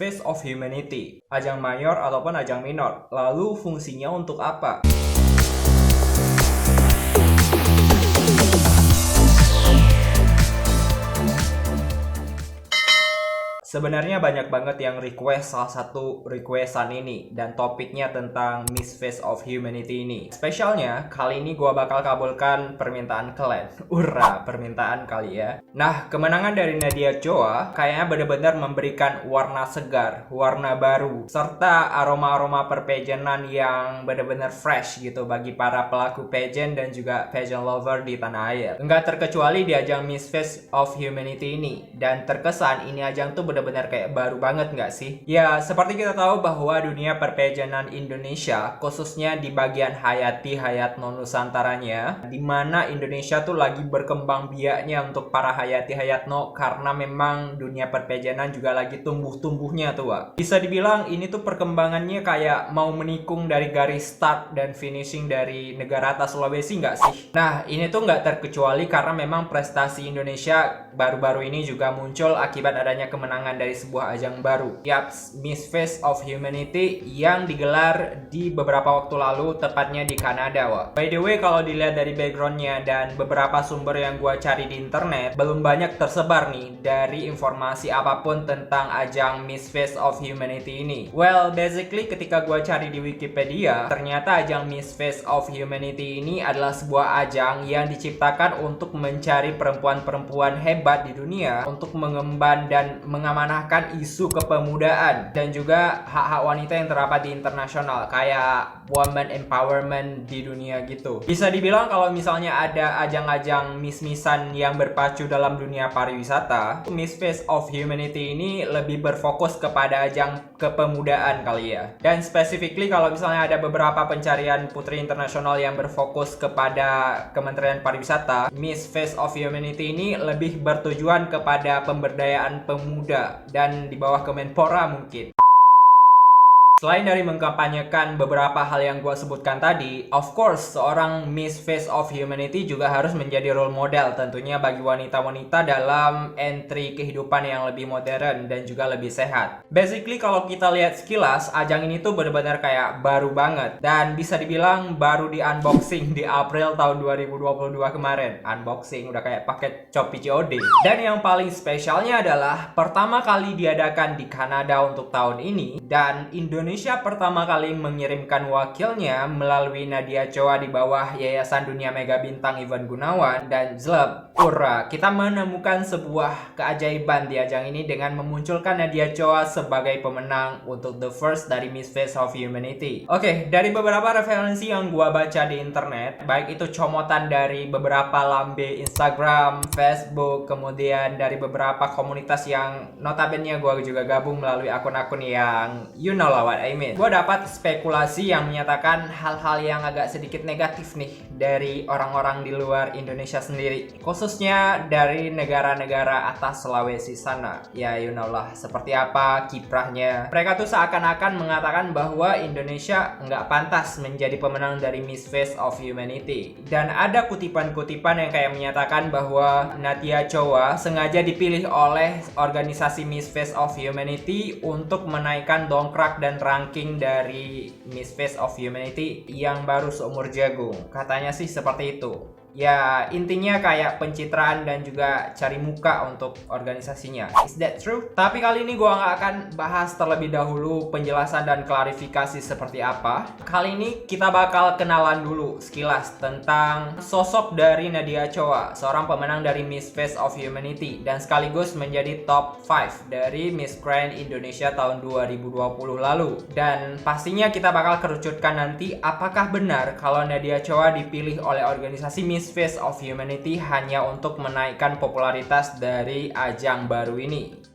Face of Humanity, ajang mayor ataupun ajang minor. Lalu fungsinya untuk apa? Sebenarnya banyak banget yang request salah satu requestan ini dan topiknya tentang Miss Face of Humanity ini. Spesialnya kali ini gua bakal kabulkan permintaan kalian. Ura, permintaan kali ya. Nah, kemenangan dari Nadia Choa kayaknya benar-benar memberikan warna segar, warna baru, serta aroma-aroma perpageantan yang benar-benar fresh gitu bagi para pelaku pageant dan juga pageant lover di tanah air. Enggak terkecuali di ajang Miss Face of Humanity ini. Dan terkesan ini ajang tuh benar-benar kayak baru banget nggak sih? Ya, seperti kita tahu bahwa dunia perpageantan Indonesia, khususnya di bagian hayati-hayat non-nusantaranya, di mana Indonesia tuh lagi berkembang biaknya untuk para hayati-hayatno karena memang dunia perpageantan juga lagi tumbuh-tumbuhnya tuh, Wak. Bisa dibilang ini tuh perkembangannya kayak mau menikung dari garis start dan finishing dari negara atas Sulawesi nggak sih? Nah, ini tuh nggak terkecuali karena memang prestasi Indonesia baru-baru ini juga muncul akibat adanya kemenangan dari sebuah ajang baru. Yaps, Miss Face of Humanity yang digelar di beberapa waktu lalu, tepatnya di Kanada, Wak. By the way, kalau dilihat dari backgroundnya dan beberapa sumber yang gua cari di internet, belum banyak tersebar nih dari informasi apapun tentang ajang Miss Face of Humanity ini. Well, basically ketika gua cari di Wikipedia, ternyata ajang Miss Face of Humanity ini adalah sebuah ajang yang diciptakan untuk mencari perempuan-perempuan hebat di dunia untuk mengemban dan mengamanahkan isu kepemudaan dan juga hak-hak wanita yang terdapat di internasional, kayak woman empowerment di dunia gitu. Bisa dibilang kalau misalnya ada ajang-ajang miss-missan yang berpacu dalam dunia pariwisata, Miss Face of Humanity ini lebih berfokus kepada ajang kepemudaan kali ya. Dan specifically kalau misalnya ada beberapa pencarian putri internasional yang berfokus kepada Kementerian Pariwisata, Miss Face of Humanity ini lebih bertujuan kepada pemberdayaan pemuda dan di bawah Kemenpora mungkin. Selain dari mengkampanyekan beberapa hal yang gue sebutkan tadi, of course, seorang Miss Face of Humanity juga harus menjadi role model tentunya bagi wanita-wanita dalam entry kehidupan yang lebih modern dan juga lebih sehat. Basically, kalau kita lihat sekilas, ajang ini tuh benar-benar kayak baru banget dan bisa dibilang baru di unboxing di April tahun 2022 kemarin. Unboxing, udah kayak paket Shopee COD. Dan yang paling spesialnya adalah pertama kali diadakan di Kanada untuk tahun ini dan Indonesia pertama kali mengirimkan wakilnya melalui Nadia Choa di bawah Yayasan Dunia Mega Bintang Ivan Gunawan dan Zleb. Ura, kita menemukan sebuah keajaiban di ajang ini dengan memunculkan Nadia Choa sebagai pemenang untuk the first dari Miss Face of Humanity. Oke, dari beberapa referensi yang gua baca di internet, baik itu comotan dari beberapa lambe Instagram, Facebook, kemudian dari beberapa komunitas yang notabene gua juga gabung melalui akun-akun yang you know lah what I mean. Gue dapat spekulasi yang menyatakan hal-hal yang agak sedikit negatif nih dari orang-orang di luar Indonesia sendiri, khususnya dari negara-negara atas Sulawesi sana. Ya you know lah seperti apa kiprahnya. Mereka tuh seakan-akan mengatakan bahwa Indonesia nggak pantas menjadi pemenang dari Miss Face of Humanity. Dan ada kutipan-kutipan yang kayak menyatakan bahwa Nadia Choa sengaja dipilih oleh organisasi Miss Face of Humanity untuk menaikkan dongkrak dan ranking dari Miss Face of Humanity yang baru seumur jagung. Katanya sih seperti itu. Ya, intinya kayak pencitraan dan juga cari muka untuk organisasinya. Is that true? Tapi kali ini gue nggak akan bahas terlebih dahulu penjelasan dan klarifikasi seperti apa. Kali ini kita bakal kenalan dulu sekilas tentang sosok dari Nadia Choa, seorang pemenang dari Miss Face of Humanity dan sekaligus menjadi top 5 dari Miss Grand Indonesia tahun 2020 lalu. Dan pastinya kita bakal kerucutkan nanti apakah benar kalau Nadia Choa dipilih oleh organisasi Miss Face of Humanity hanya untuk menaikkan popularitas dari ajang baru ini.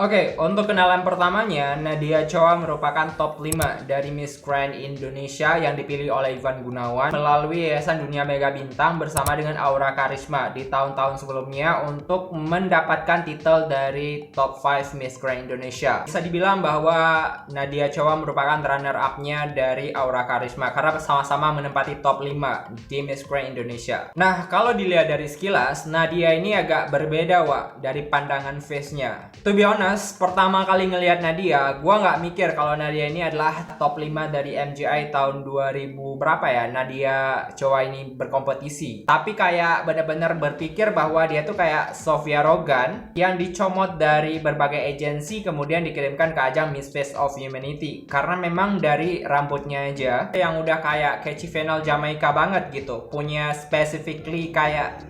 Oke, untuk kenalan pertamanya, Nadia Choa merupakan top 5 dari Miss Grand Indonesia yang dipilih oleh Ivan Gunawan melalui Yayasan Dunia Mega Bintang bersama dengan Aura Karisma di tahun-tahun sebelumnya untuk mendapatkan titel dari top 5 Miss Grand Indonesia. Bisa dibilang bahwa Nadia Choa merupakan runner-up-nya dari Aura Karisma karena sama-sama menempati top 5 di Miss Grand Indonesia. Nah, kalau dilihat dari sekilas, Nadia ini agak berbeda, Wak, dari pandangan face-nya. To be honest, pertama kali ngelihat Nadia, gua nggak mikir kalau Nadia ini adalah top 5 dari MGI tahun 2000 berapa ya, Nadia Choa ini berkompetisi. Tapi kayak benar-benar berpikir bahwa dia tuh kayak Sofia Rogan yang dicomot dari berbagai agensi kemudian dikirimkan ke ajang Miss Face of Humanity. Karena memang dari rambutnya aja yang udah kayak catchy Venal Jamaica banget gitu, punya specifically kayak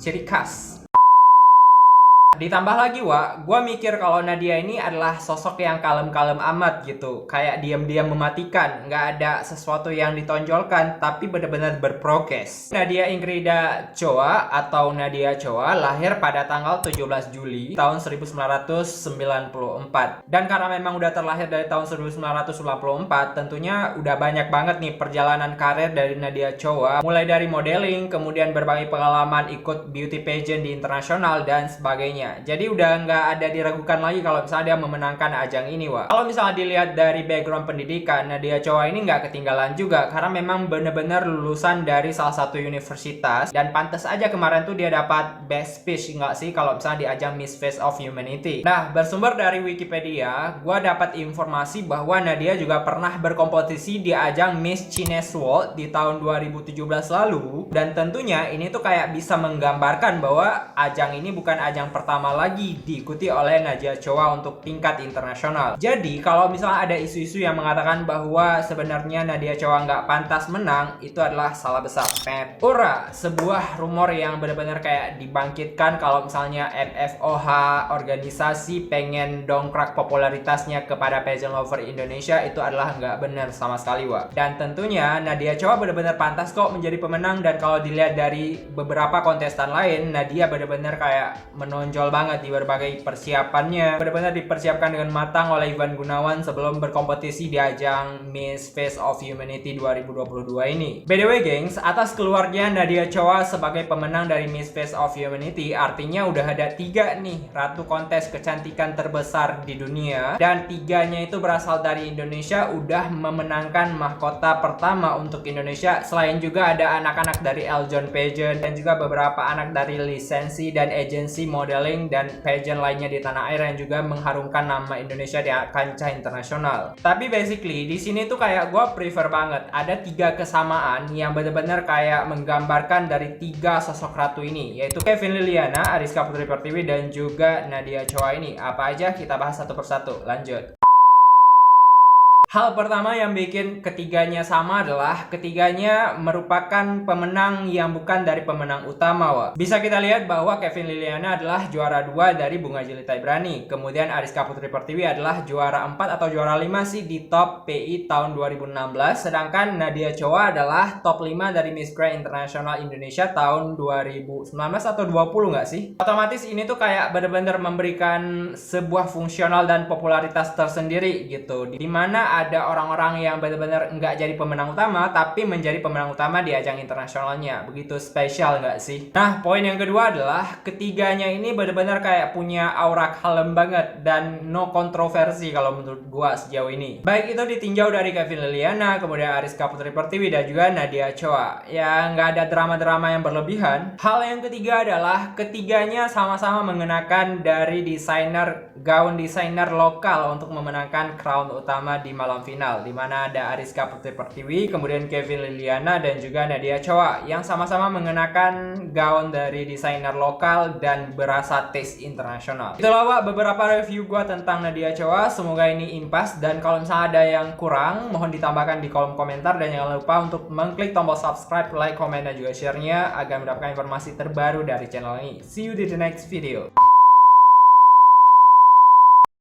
ciri khas. Ditambah lagi, Wak, gue mikir kalau Nadia ini adalah sosok yang kalem-kalem amat gitu. Kayak diam-diam mematikan, nggak ada sesuatu yang ditonjolkan, tapi benar-benar berprogres. Nadia Ingrida Choa atau Nadia Choa lahir pada tanggal 17 Juli tahun 1994. Dan karena memang udah terlahir dari tahun 1994, tentunya udah banyak banget nih perjalanan karir dari Nadia Choa. Mulai dari modeling, kemudian berbagai pengalaman ikut beauty pageant di internasional, dan sebagainya. Jadi udah nggak ada diragukan lagi kalau misalnya dia memenangkan ajang ini, Wak. Kalau misalnya dilihat dari background pendidikan, Nadia Choa ini nggak ketinggalan juga karena memang bener-bener lulusan dari salah satu universitas, dan pantas aja kemarin tuh dia dapat best speech nggak sih kalau misalnya di ajang Miss Face of Humanity. Nah, bersumber dari Wikipedia, gua dapat informasi bahwa Nadia juga pernah berkompetisi di ajang Miss Chinese World di tahun 2017 lalu, dan tentunya ini tuh kayak bisa menggambarkan bahwa ajang ini bukan ajang pertama lagi diikuti oleh Nadia Choa untuk tingkat internasional. Jadi kalau misalnya ada isu-isu yang mengatakan bahwa sebenarnya Nadia Choa nggak pantas menang, itu adalah salah besar. Ura, sebuah rumor yang benar-benar kayak dibangkitkan kalau misalnya MFOH organisasi pengen dongkrak popularitasnya kepada pageant lover Indonesia, itu adalah nggak benar sama sekali, Wak. Dan tentunya Nadia Choa benar-benar pantas kok menjadi pemenang, dan kalau dilihat dari beberapa kontestan lain, Nadia benar-benar kayak menonjol banget di berbagai persiapannya. Benar-benar dipersiapkan dengan matang oleh Ivan Gunawan sebelum berkompetisi di ajang Miss Face of Humanity 2022 ini. By the way, gengs, atas keluarnya Nadia Choa sebagai pemenang dari Miss Face of Humanity, artinya udah ada 3 nih ratu kontes kecantikan terbesar di dunia, dan 3-nya itu berasal dari Indonesia, udah memenangkan mahkota pertama untuk Indonesia. Selain juga ada anak-anak dari Eljon Pageant dan juga beberapa anak dari lisensi dan agensi modeling dan pageant lainnya di tanah air yang juga mengharumkan nama Indonesia di kancah internasional. Tapi basically di sini tuh kayak gue prefer banget ada 3 kesamaan yang benar-benar kayak menggambarkan dari 3 sosok ratu ini, yaitu Kevin Liliana, Ariska Putri Pertiwi, dan juga Nadia Choa ini. Apa aja kita bahas satu persatu. Lanjut. Hal pertama yang bikin ketiganya sama adalah ketiganya merupakan pemenang yang bukan dari pemenang utama, Wak. Bisa kita lihat bahwa Kevin Liliana adalah juara 2 dari Bunga Jelita Ibrani. Kemudian Ariska Putri Pertiwi adalah juara 4 atau juara 5 sih di top PI tahun 2016. Sedangkan Nadia Choa adalah top 5 dari Miss Grand International Indonesia tahun 2019 atau 20 nggak sih? Otomatis ini tuh kayak benar-benar memberikan sebuah fungsional dan popularitas tersendiri gitu. Dimana ada orang-orang yang benar-benar nggak jadi pemenang utama tapi menjadi pemenang utama di ajang internasionalnya. Begitu spesial nggak sih? Nah, poin yang kedua adalah ketiganya ini benar-benar kayak punya aura kalem banget dan no kontroversi kalau menurut gua sejauh ini. Baik itu ditinjau dari Kevin Liliana, kemudian Ariska Putri Pertiwi, dan juga Nadia Choa. Ya, nggak ada drama-drama yang berlebihan. Hal yang ketiga adalah ketiganya sama-sama mengenakan dari gaun desainer lokal untuk memenangkan crown utama di malam final, di mana ada Ariska Putri Pertiwi, kemudian Kevin Liliana, dan juga Nadia Choa yang sama-sama mengenakan gaun dari desainer lokal dan berasa taste internasional. Itulah, Wak, beberapa review gua tentang Nadia Choa. Semoga ini impas, dan kalau misalnya ada yang kurang mohon ditambahkan di kolom komentar, dan jangan lupa untuk mengklik tombol subscribe, like, komen, dan juga share-nya agar mendapatkan informasi terbaru dari channel ini. See you di the next video.